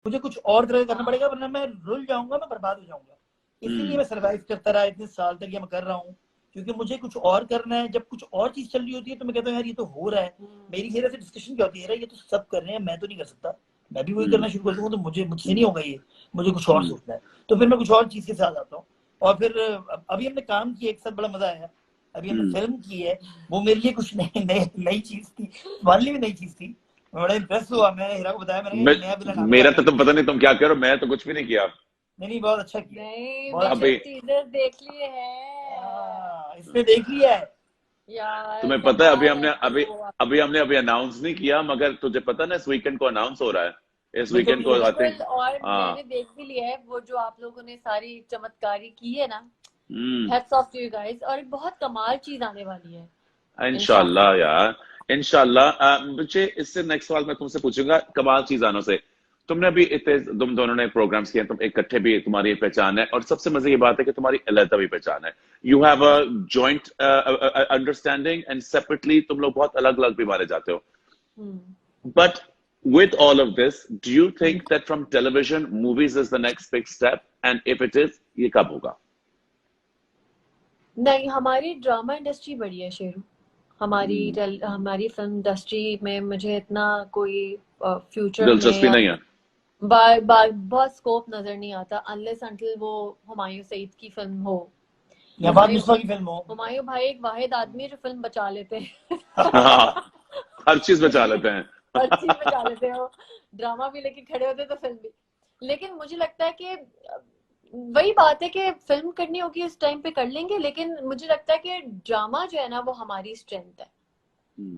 मुझे कुछ और तरह करना पड़ेगा, वरना मैं रुल जाऊंगा, मैं बर्बाद हो जाऊंगा। इसीलिए मैं सर्वाइव करता रहा इतने साल तक, ये मैं कर रहा हूँ, क्योंकि मुझे कुछ और करना है। जब कुछ और चीज चल रही होती है तो मैं कहता हूँ यार ये तो हो रहा है, मेरी घेरे से डिस्कशन क्या होती है, ये तो सब कर रहे हैं, मैं तो नहीं कर सकता, मैं भी वही करना शुरू कर दूंगा, तो मुझसे नहीं होगा ये, मुझे कुछ और सोचना है। तो फिर मैं कुछ और चीज के साथ आता हूँ। और फिर अभी हमने काम किया, एक साथ बड़ा मजा आया। अभी हमने फिल्म की है, वो मेरे लिए कुछ नई चीज थी, तुम्हारे लिए भी नई चीज थी। मैं बड़ा इम्प्रेस हुआ, मैंने हीरा को बताया, मैंने नया बिना मेरा तो तुम पता नहीं तुम क्या करो, मैं तो कुछ भी नहीं किया। नहीं बहुत अच्छा किया। नहीं, बहुत मैंने टीजर देख लिए हैं। इसने देख लिया है यार, तुम्हें पता है अभी हमने अनाउंस नहीं किया, मगर तुझे पता ना इस वीकेंड को अनाउंस हो रहा है, इस वीकेंड को आई थिंक। और मैंने देख भी लिया है वो जो आप लोगों ने सारी चमत्कारी की है ना, hats off to you guys, और बहुत कमाल चीज आने वाली है इंशाल्लाह यार, इंशाल्लाह। मुझे इससे नेक्स्ट सवाल मैं तुमसे पूछूंगा कमाल चीज आने से। तुमने अभी इतने, तुम दोनों ने प्रोग्राम्स किए, तुम इकट्ठे भी, तुम्हारी पहचान है, और सबसे मजे की बात है कि तुम्हारी अलग भी पहचान है। You have a joint understanding and separately तुम लोग बहुत अलग अलग भी माने जाते हो। But with all of this, do you think that from television, movies is the next big step? And if it is, ये कब होगा? नहीं, हमारी ड्रामा इंडस्ट्री बड़ी है शेरू। हमारी फिल्म इंडस्ट्री में मुझे इतना कोई फ्यूचर में दिलचस्पी नहीं है, बहुत स्कोप नजर नहीं आता, अनलेस अंटिल वो हुमायूं सईद की फिल्म हो या बादशाह की फिल्म हो। हुमायूं भाई एक वाहिद आदमी है जो फिल्म बचा लेते हैं। हर चीज बचा लेते हैं। हर चीज बचा लेते हो, ड्रामा भी लेके खड़े होते तो फिल्म भी। लेकिन मुझे लगता है कि वही बात है कि फिल्म करनी होगी उस टाइम पे कर लेंगे, लेकिन मुझे लगता है कि ड्रामा जो है ना वो हमारी स्ट्रेंथ है,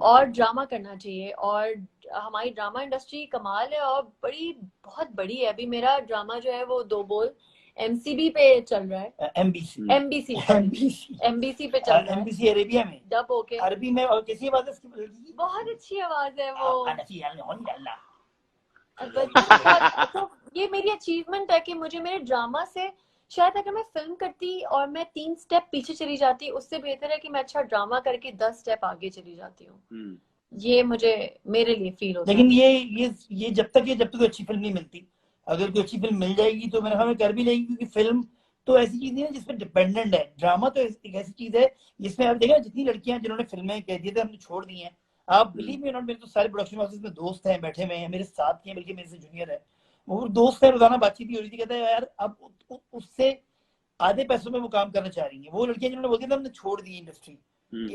और ड्रामा करना चाहिए। और हमारी ड्रामा इंडस्ट्री कमाल है और बहुत बड़ी है। अभी मेरा ड्रामा जो है वो 2 बोल MCB पे चल रहा है, MBC पे चल रहा है, MBC अरेबिया में, डब होके अरबी में। और कैसी आवाज है उसकी? बहुत अच्छी आवाज है वो। तो तो ये मेरी अचीवमेंट है कि मुझे मेरे ड्रामा से, शायद अगर मैं फिल्म करती और मैं 3 स्टेप पीछे चली जाती, उससे बेहतर है कि मैं अच्छा ड्रामा करके 10 स्टेप आगे चली जाती हूँ। ये मुझे, मेरे लिए फील होता है। लेकिन ये जब तक अच्छी फिल्म नहीं मिलती, अगर कोई अच्छी फिल्म मिल जाएगी तो मेरे ख्याल में कर भी लेगी, क्योंकि फिल्म तो ऐसी चीज नहीं है जिसपे डिपेंडेंट है। ड्रामा तो एक ऐसी चीज है जिसमें आप देखा जितनी लड़कियां जिन्होंने फिल्में कह दिए थे हमने छोड़ दी हैं, आप बिलीव मी नॉट, मेरे तो सारे प्रोडक्शन हाउसेस में दोस्त हैं, बैठे हुए हैं, मेरे साथ के, बल्कि मेरे से जूनियर है, वो दोस्त है, रोजाना बातचीत ही हो रही थी, कहता है यार अब उससे आधे पैसों में वो काम करना चाह रही है। वो लड़कियां जिन्होंने बोलती थी हमने छोड़ दी इंडस्ट्री,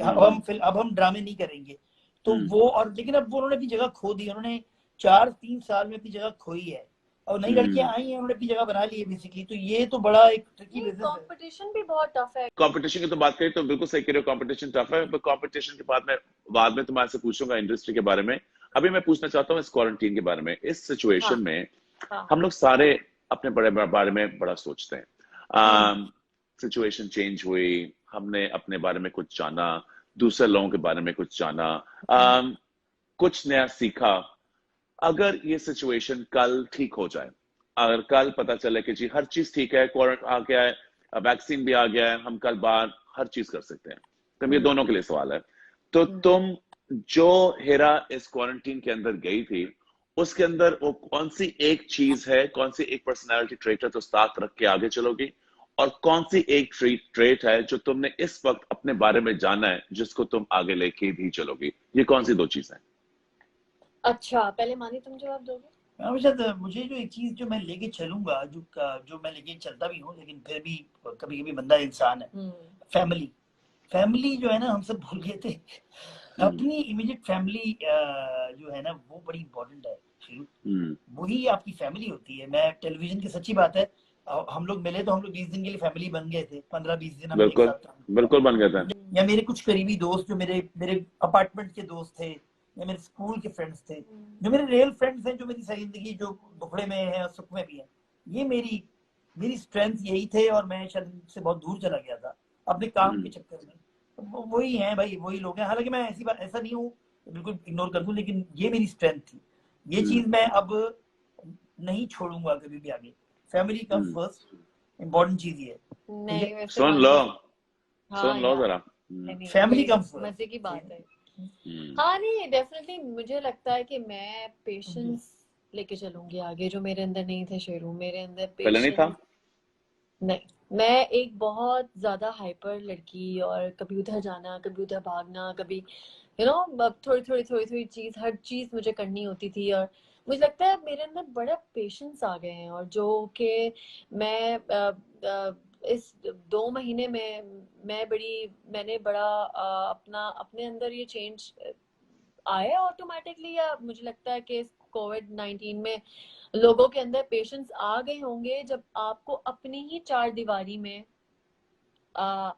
अब हम ड्रामे नहीं करेंगे, तो वो, और लेकिन अब वो उन्होंने अपनी जगह खो दी, उन्होंने 4-3 साल में अपनी जगह खोई है, और नई लड़कियां आई हैं, उन्होंने अपनी जगह बना ली है बेसिकली। तो ये तो बड़ा एक ट्रिकी बिजनेस है। कंपटीशन भी बहुत टफ है। कंपटीशन की तो बात करें तो बिल्कुल सही कह रहे हो, कंपटीशन टफ है। पर कंपटीशन के बाद में तुम्हारे से पूछूंगा इंडस्ट्री के बारे में। अभी मैं पूछना चाहता हूँ इस क्वारंटीन के बारे में, इस सिचुएशन में हम लोग सारे अपने बारे में बड़ा सोचते हैं। सिचुएशन चेंज हुई, हमने अपने बारे में कुछ जाना, दूसरे लोगों के बारे में कुछ जाना, कुछ नया सीखा। अगर ये सिचुएशन कल ठीक हो जाए, अगर कल पता चले कि जी हर चीज ठीक है, क्वारंटाइन आ गया है, वैक्सीन भी आ गया है, हम कल बाहर हर चीज कर सकते हैं, तो ये दोनों के लिए सवाल है। तो तुम जो हेरा इस क्वारंटीन के अंदर गई थी, उसके अंदर वो कौन सी एक चीज है, कौन सी एक पर्सनैलिटी ट्रेट है तो साथ रख के आगे चलोगी, और कौन सी एक ट्रेट है जो तुमने इस वक्त अपने बारे में जाना है जिसको तुम आगे लेके भी चलोगी? ये कौन सी 2 चीज है? अच्छा, पहले मानी तुम जवाब दोगे? मुझे जो एक चीज जो मैं लेके चलूंगा, जो मैं लेके चलता भी हूँ, लेकिन फिर भी कभी कभी बंदा इंसान है, फैमिली जो है ना, हम सब भूल गए थे अपनी इमीडिएट फैमिली जो है ना वो बड़ी इंपॉर्टेंट है। वही आपकी फैमिली होती है। मैं टेलीविजन की, सच्ची बात है, हम लोग मिले तो हम लोग 20 दिन के लिए फैमिली बन गए थे, 15-20 दिन हम एक साथ बिल्कुल बन गए थे। या मेरे कुछ करीबी दोस्त जो मेरे अपार्टमेंट के दोस्त थे, या मेरे स्कूल के फ्रेंड्स थे, जो मेरे रियल फ्रेंड्स हैं, जो मेरी सारी जिंदगी जो दुखड़े में है और सुख में भी है, ये मेरी स्ट्रेंथ यही थे। और मैं शायद से बहुत दूर चला गया था अपने काम के चक्कर में। तो वही है भाई, वही लोग हैं। हालांकि मैं ऐसा नहीं हूँ बिल्कुल इग्नोर कर दूं, लेकिन ये मेरी स्ट्रेंथ थी, ये चीज मैं अब नहीं छोड़ूंगा कभी भी आगे। फैमिली कम फर्स्ट, इम्पोर्टेंट चीज ये है। सुन लो जरा, फैमिली कम फर्स्ट, मजे की बात है। हाँ नहीं, डेफिनेटली मुझे लगता है कि मैं पेशेंस लेके चलूंगी आगे, जो मेरे अंदर नहीं थे शेरू। मेरे अंदर पहले नहीं था? पेशेंस नहीं। मैं एक बहुत ज्यादा हाइपर लड़की, और कभी उधर जाना, कभी उधर भागना, कभी थोड़ी थोड़ी चीज, हर चीज मुझे करनी होती थी। और मुझे लगता है मेरे अंदर बड़ा पेशेंस आ गए हैं, और जो कि मैं इस 2 महीने में मैंने बड़ा अपने अंदर ये चेंज आया ऑटोमेटिकली, या मुझे लगता है कि कोविड-19 में लोगों के अंदर पेशेंस आ गए होंगे, जब आपको अपनी ही चार दीवारी में आ,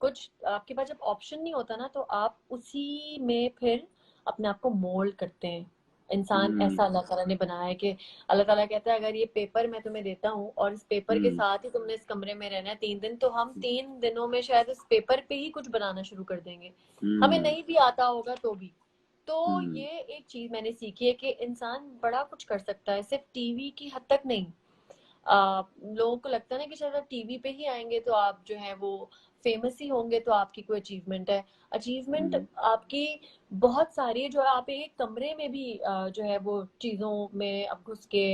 कुछ आपके पास जब ऑप्शन नहीं होता ना, तो आप उसी में फिर अपने आप को मोल्ड करते हैं। इंसान ऐसा अल्लाह ताला ने बनाया है कि अल्लाह ताला कहता है, अगर ये पेपर मैं तुम्हें देता हूँ और इस पेपर के साथ ही तुमने इस कमरे में रहना है 3 दिन, तो हम 3 दिनों में शायद इस पेपर पे ही कुछ बनाना शुरू कर देंगे, हमें नहीं भी आता होगा तो भी। तो ये एक चीज मैंने सीखी है कि इंसान बड़ा कुछ कर सकता है, सिर्फ टीवी की हद तक नहीं। लोगों को लगता है ना कि शायद आप टीवी पे ही आएंगे तो आप जो है वो फेमस ही होंगे, तो आपकी कोई अचीवमेंट है। अचीवमेंट आपकी बहुत सारी है, जो आप एक कमरे में भी जो है वो चीजों में अब घुस के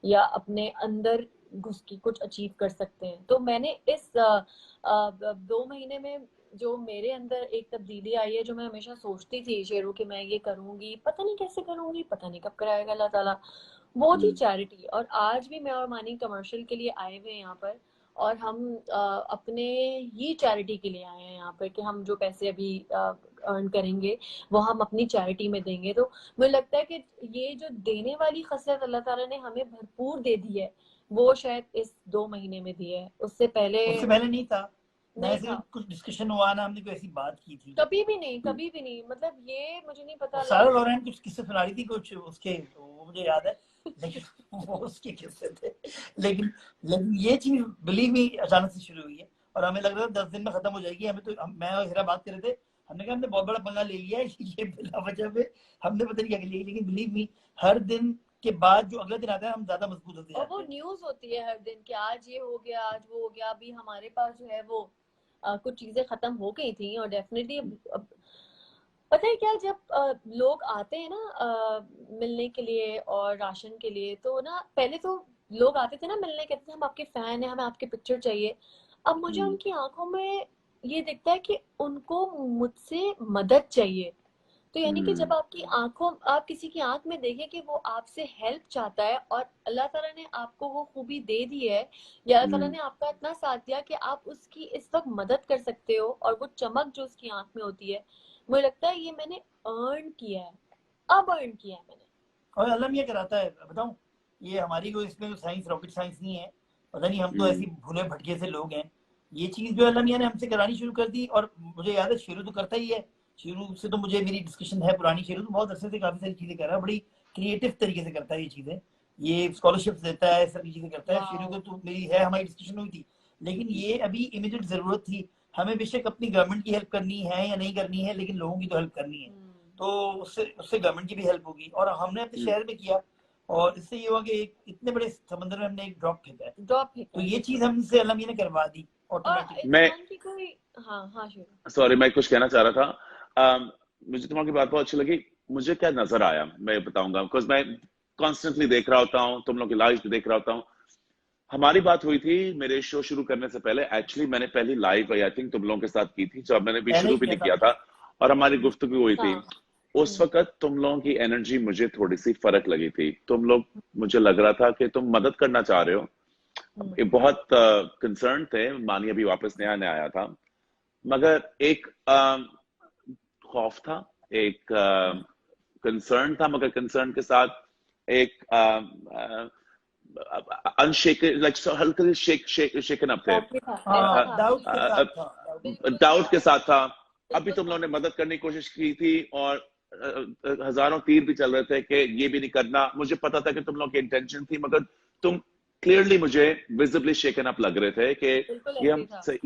या अपने अंदर घुस के कुछ अचीव कर सकते हैं। तो मैंने इस 2 महीने में जो मेरे अंदर एक तब्दीली आई है, जो मैं हमेशा सोचती थी शेरू कि मैं ये करूंगी, पता नहीं कैसे करूंगी, पता नहीं कब कराएगा अल्लाह ताला, वो थी चैरिटी। और आज भी मैं और मानी कमर्शियल के लिए आए हुए हैं यहाँ पर, और हम अपने ही चैरिटी के लिए आए हैं यहाँ पर, कि हम जो पैसे अभी अर्न करेंगे वो हम अपनी चैरिटी में देंगे। तो मुझे लगता है कि ये जो देने वाली खसलत अल्लाह ताला ने हमें भरपूर दे दी है, वो शायद इस 2 महीने में दी है, उससे पहले नहीं था। नहीं था, कुछ डिस्कशन हुआ ना, हमने कोई ऐसी बात की थी कभी भी नहीं, कभी भी नहीं। मतलब ये मुझे नहीं पता। सारा लोरेन कुछ किस्से सुना रही थी कुछ उसके, वो मुझे याद है, लेकिन वो उसके किस्से थे। लेकिन ये चीज बिलीव मी अचानक से शुरू हुई है, और हमें लग रहा था 10 दिन में खत्म हो जाएगी। हमें तो मैं और हीरा बात कर रहे थे, हमने कहा हमने बहुत बड़ा पंगा ले लिया है ये बिला वजह पे, हमने पता नहीं क्या लिया। लेकिन बिलीव मी, हर दिन के बाद जो अगला दिन आता है हम ज्यादा मजबूत होते हैं। और वो न्यूज होती है हर दिन कि आज ये हो गया, आज वो हो गया। अभी हमारे पास जो है वो कुछ चीजें खत्म हो गई थी, और डेफिनेटली पता है क्या, जब लोग आते हैं ना मिलने के लिए और राशन के लिए, तो ना पहले तो लोग आते थे ना मिलने, कहते थे हम आपके फैन हैं, हमें आपके पिक्चर चाहिए। अब मुझे उनकी आंखों में ये दिखता है कि उनको मुझसे मदद चाहिए। तो यानी कि जब आपकी आंखों, आप किसी की आंख में देखें कि वो आपसे हेल्प चाहता है, और अल्लाह ताला ने आपको वो खूबी दे दी है, या अल्लाह ताला ने आपका इतना साथ दिया कि आप उसकी इस वक्त मदद कर सकते हो, और वो चमक जो उसकी आंख में होती है, मुझे लगता है ये मैंने अर्न किया है, अब अर्न किया है मैंने। और अल्लाह ये कराता है, बताऊं, ये हमारी कोई इसमें तो साइंस, रॉकेट साइंस नहीं है, पता नहीं, हम तो ऐसी भूले भटके से लोग हैं। ये चीज जो अल्लाह मियां ने हमसे करानी शुरू कर दी, और मुझे याद है शेरू तो करता ही है, शेरू से तो मुझे मेरी डिस्कशन है पुरानी, शेरू तो बहुत अरसे से काफी सारी चीजें कर रहा है, बड़ी क्रिएटिव तरीके से करता है ये चीजें, ये स्कॉलरशिप देता है, सभी चीजें करता है। शेरू को तो मेरी है, हमारी डिस्कशन हुई थी। लेकिन ये अभी इमीडिएट जरूरत थी, हमें बेशक अपनी गवर्नमेंट की हेल्प करनी है या नहीं करनी है, लेकिन लोगों की तो हेल्प करनी है। तो उससे उससे गवर्नमेंट की भी हेल्प होगी, और हमने अपने शहर में किया, और इससे ये हुआ कि एक इतने बड़े समंदर में हमने एक ड्रॉप फेंका है। तो ये चीज हमसे अल्लाह मियां ने करवा दी ऑटोमेटिक। मैं हाँ सॉरी, मैं कुछ कहना चाह रहा था। मुझे तुम्हारी बात बहुत अच्छी लगी। मुझे क्या नजर आया मैं बताऊंगा, बिकॉज मैं कॉन्स्टेंटली देख रहा होता हूँ, तुम लोग की लाइव भी देख रहा होता हूँ। हमारी बात हुई थी मेरे शो शुरू करने से पहले, एक्चुअली मैंने पहली लाइव आई थिंक तुम लोगों के साथ की थी, जब मैंने भी शुरू भी नहीं किया था, और हमारी गुफ्तगू हुई थी। उस वक्त तुम लोगों की एनर्जी मुझे थोड़ी सी फर्क लगी थी। तुम लोग, मुझे लग रहा था कि तुम मदद करना चाह रहे हो, ये बहुत कंसर्न थे। मानी अभी वापस नया नया आया था, मगर एक खौफ था, एक कंसर्न था, मगर कंसर्न के साथ एक अनशेकन, लाइक हल्का शेकन अप थे, डाउट के साथ था। अभी तुम लोगों ने मदद करने की कोशिश की थी, और हजारों तीर भी चल रहे थे कि ये भी नहीं करना। मुझे पता था कि तुम लोगों की इंटेंशन थी, मगर तुम क्लियरली मुझे विजिबली शेकन अप लग रहे थे कि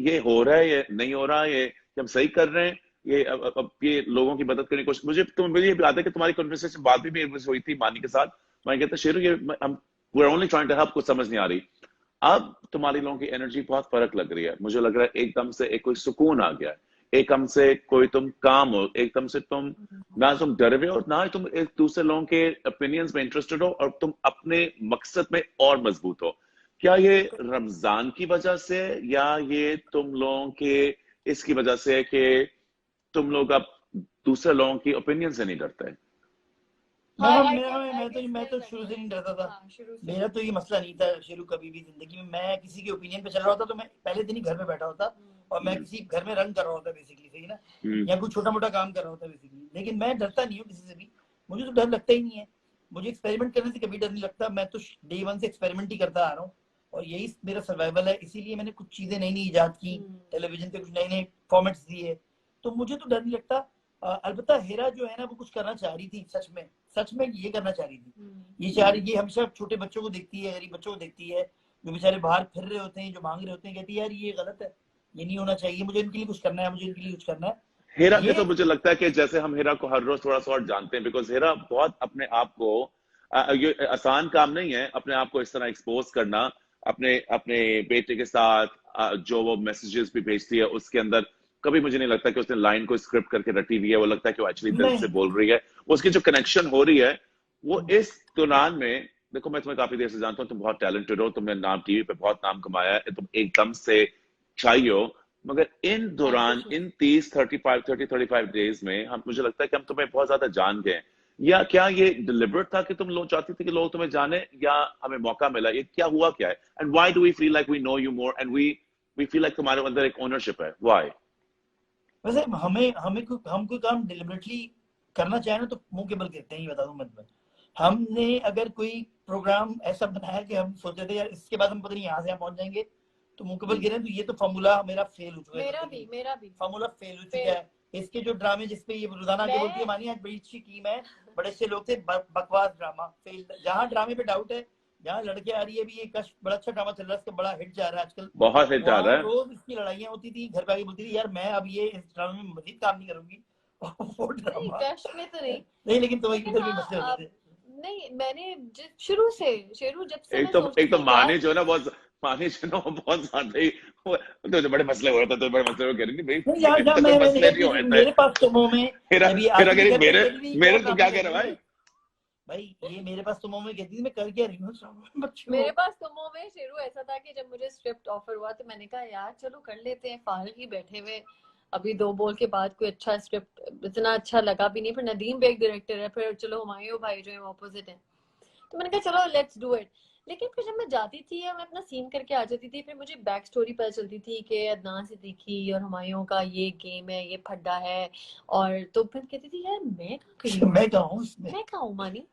ये हो रहा है, ये नहीं हो रहा, ये हम सही कर रहे हैं, ये अब ये लोगों की मदद करने की कोशिश। मुझे ये भी याद है कि तुम्हारी कन्वर्सेशन बाद भी हुई थी मानी के साथ। मैं कहता शेरू, ये हम we're only trying to help, कुछ समझ नहीं आ रही। अब तुम्हारी लोगों की एनर्जी बहुत फर्क लग रही है, मुझे लग रहा है एकदम से एक कोई सुकून आ गया है, एकदम से कोई तुम काम हो, एकदम से तुम ना तुम डरे हुए हो, ना ही तुम एक दूसरे लोगों के ओपिनियंस में इंटरेस्टेड हो, और तुम अपने मकसद में और मजबूत हो। क्या ये रमजान की वजह से, या ये तुम लोगों के इसकी वजह से है कि तुम लोग अब दूसरे लोगों की ओपिनियन से नहीं डरते? मैं तो शुरू से नहीं डरता था। मेरा तो ये मसला नहीं था शुरू कभी भी जिंदगी में। मैं किसी के ओपिनियन पे चल रहा होता तो मैं पहले दिन ही घर में बैठा होता, और मैं किसी घर में रन कर रहा होता बेसिकली, सही ना, या कुछ छोटा मोटा काम कर रहा होता बेसिकली। लेकिन मैं डरता नहीं हूँ किसी से भी, मुझे तो डर लगता ही नहीं है। मुझे एक्सपेरिमेंट करने से कभी डर नहीं लगता। मैं तो डे वन से एक्सपेरिमेंट ही करता आ रहा हूँ, और यही मेरा सर्वाइवल है। इसीलिए मैंने कुछ चीजें नई नई ईजाद की, टेलीविजन पे कुछ नए नए फॉर्मेट्स दिए, तो मुझे तो डर नहीं लगता। अलबत्ता हेरा जो है ना, वो कुछ करना चाह रही थी, सच में ये करना चाह रही थी। ये हमेशा छोटे बच्चों को देखती है, गरीब बच्चों को देखती है, जो बेचारे बाहर फिर रहे होते हैं, जो मांग रहे होते हैं, कहती है यार ये गलत है, ये नहीं होना चाहिए, मुझे इनके लिए कुछ करना है, मुझे इनके लिए कुछ करना है। हेरा के तो मुझे लगता है कि जैसे हम हेरा को हर रोज थोड़ा सा और जानते हैं, बिकॉज हेरा बहुत अपने आप को, ये आसान काम नहीं है अपने आप को इस तरह एक्सपोज करना, अपने अपने बेटे के साथ जो वो मैसेजेस भी भेजती है, उसके अंदर कभी मुझे नहीं लगता कि उसने लाइन को स्क्रिप्ट करके रटी हुई है। वो लगता है कि वो एक्चुअली दिल से बोल रही है। उसकी जो कनेक्शन हो रही है वो इस दौरान में, देखो मैं तुम्हें काफी देर से जानता हूँ, तुम बहुत टैलेंटेड हो, तुमने नाम टीवी पे बहुत नाम कमाया है, तुम एकदम से छाई हो, मगर इन दौरान इन 35 डेज में हम, मुझे लगता है कि हम तुम्हें बहुत ज्यादा जान गए। या क्या ये डिलिबरेट था कि तुम लोग चाहती थी कि लोग तुम्हें जाने, या हमें मौका मिला? ये क्या हुआ, क्या है? And why do we feel like we know you more, and we feel like तुम्हारे अंदर एक ओनरशिप है? व्हाई? वैसे हम कोई काम डिलिबरेटली करना चाहे ना तो मुंह के बल कहते हैं, ये बता दूं मैं। हमने अगर कोई प्रोग्राम ऐसा बनाया कि हम सोचे थे यार इसके बाद हम पता नहीं यहाँ से यहाँ पहुंच जाएंगे, तो मुंह के बल कह रहे हैं, तो ये तो फॉर्मूला मेरा फेल हो चुका है। मेरा भी फॉर्मूला फेल हो चुका है। इसके जो ड्रामे जिसपे ये रोजाना आगे बोलती है, मानिए आज बड़ी अच्छी टीम है, बड़े अच्छे लोग थे, बकवास ड्रामा फेल। जहाँ ड्रामे पे डाउट है, जहाँ लड़के आ रही है, भी ये कश बड़ा अच्छा ड्रामा चल रहा है, इसका बड़ा हिट जा रहा है आजकल, बहुत हिट जा रहा है। रोज इसकी लड़ाइयाँ होती थी, घर पे आके बोलती थी यार मैं अब ये इस ड्रामे में मजीद काम नहीं करूंगी। वो ड्रामा कश में तो नहीं, लेकिन तो इधर भी मसले होते थे। नहीं, मैंने शुरू से जब से एक तो माने जो ना बहुत, माने जो ना बहुत ज्यादा ही, तो बड़े मसले हो रहे थे, तो बड़े मसले हो कह रही थी भाई, तो कोई मसले नहीं हुए थे मेरे पास तो मुंह में मेरे तो क्या कह रहा भाई, ये मेरे पास तो मुंह में कहती थी मैं कर क्या रही हूँ। मेरे पास तो मुंह में शेरू ऐसा था कि जब मुझे स्क्रिप्ट ऑफर हुआ तो मैंने कहा यार चलो कर लेते हैं, फाइल ही बैठे हुए, अभी 2 बोल के बाद कोई अच्छा स्क्रिप्ट इतना अच्छा लगा भी नहीं, फिर नदीम बेग डायरेक्टर है, फिर चलो हुमायूं भाई जो है ऑपोजिट है, तो मैंने कहा चलो लेट्स डू इट। लेकिन फिर जब मैं जाती थी या मैं अपना सीन करके आ जाती थी, फिर मुझे बैक स्टोरी पता चलती थी कि अदनान सिद्दीकी और हुमायूं का ये गेम है, ये फड्डा है, और तो फिर कहती थी यार मैं कहाँ हूँ मानी।